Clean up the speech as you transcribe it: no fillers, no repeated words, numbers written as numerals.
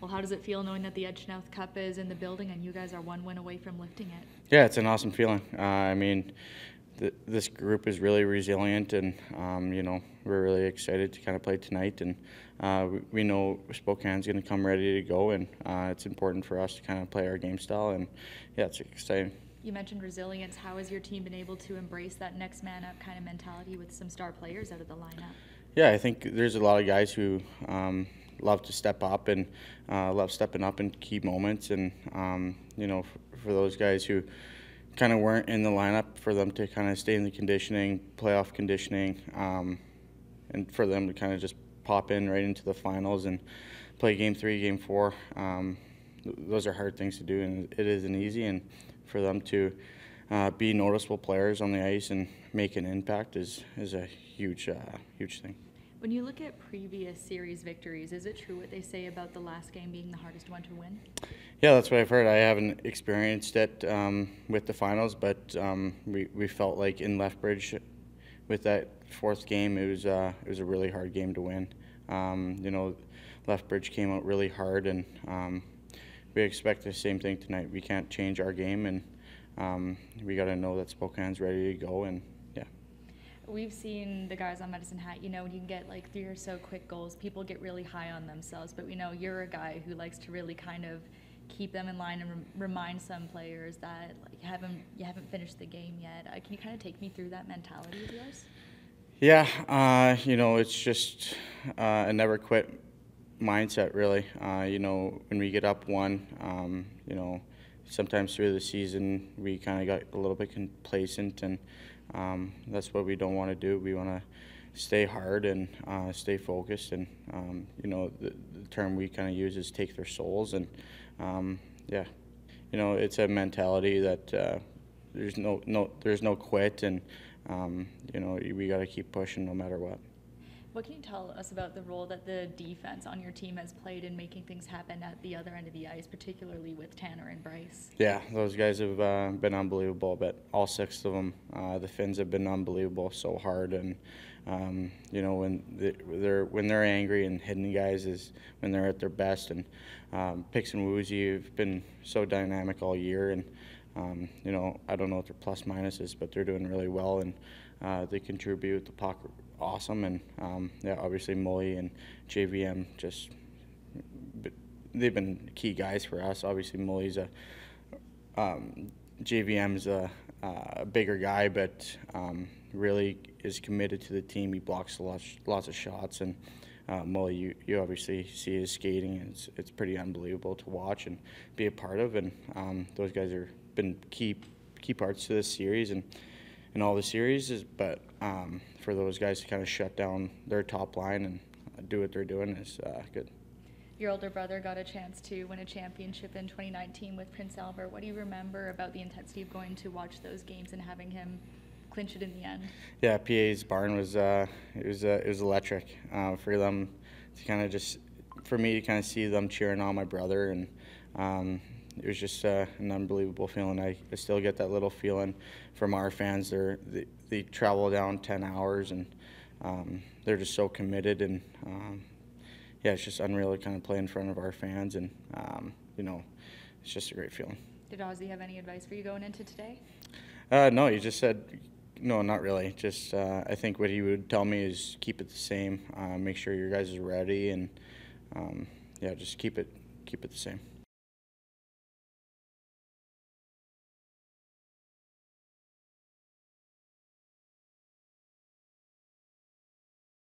Well, how does it feel knowing that the Edgenouth Cup is in the building and you guys are one win away from lifting it? Yeah, it's an awesome feeling. I mean, this group is really resilient, and we're really excited to kind of play tonight. And we know Spokane's going to come ready to go, and it's important for us to kind of play our game style. And yeah, it's exciting. You mentioned resilience. How has your team been able to embrace that next man up kind of mentality with some star players out of the lineup? Yeah, I think there's a lot of guys who love to step up and love stepping up in key moments. And, for those guys who kind of weren't in the lineup, for them to kind of stay in the conditioning, playoff conditioning, and for them to kind of just pop in right into the finals and play Game 3, Game 4. Those are hard things to do, and it isn't easy. And for them to be noticeable players on the ice and make an impact is a huge thing. When you look at previous series victories, is it true what they say about the last game being the hardest one to win? Yeah, that's what I've heard. I haven't experienced it with the finals, but we felt like in Lethbridge with that fourth game, it was a really hard game to win. Lethbridge came out really hard, and we expect the same thing tonight. We can't change our game, and we got to know that Spokane's ready to go. And yeah. We've seen the guys on Medicine Hat, when you can get like 3 or so quick goals, people get really high on themselves, but we know you're a guy who likes to really kind of keep them in line and remind some players that you haven't finished the game yet. Can you kind of take me through that mentality of yours? Yeah, it's just a never quit mindset, really. When we get up one, sometimes through the season we kind of got a little bit complacent, and that's what we don't want to do. We want to stay hard and stay focused, and the term we kind of use is take their souls. And it's a mentality that there's no quit, and we got to keep pushing no matter what. What can you tell us about the role that the defense on your team has played in making things happen at the other end of the ice, particularly with Tanner and Bryce? Yeah, those guys have been unbelievable, but all 6 of them, the Finns have been unbelievable, so hard. And when they're angry and hitting guys is when they're at their best. And Pix and Woozy have been so dynamic all year, and I don't know what their plus minus is, but they're doing really well, and they contribute the puck awesome. And obviously Molly and JVM they've been key guys for us. Obviously Molly's JVM's a bigger guy, but really is committed to the team. He blocks lots of shots, and Molly, you obviously see his skating, and it's pretty unbelievable to watch and be a part of. And those guys have been key parts to this series and in all the series. But for those guys to kind of shut down their top line and do what they're doing is good. Your older brother got a chance to win a championship in 2019 with Prince Albert. What do you remember about the intensity of going to watch those games and having him clinch it in the end? Yeah, PA's barn was it was electric for them to kind of for me to kind of see them cheering on my brother, and it was just an unbelievable feeling. I still get that little feeling from our fans. They travel down 10 hours, and they're just so committed, and it's just unreal to kind of play in front of our fans, and it's just a great feeling. Did Ozzy have any advice for you going into today? No, he just said, no, not really. Just I think what he would tell me is keep it the same. Make sure your guys are ready, and just keep it the same.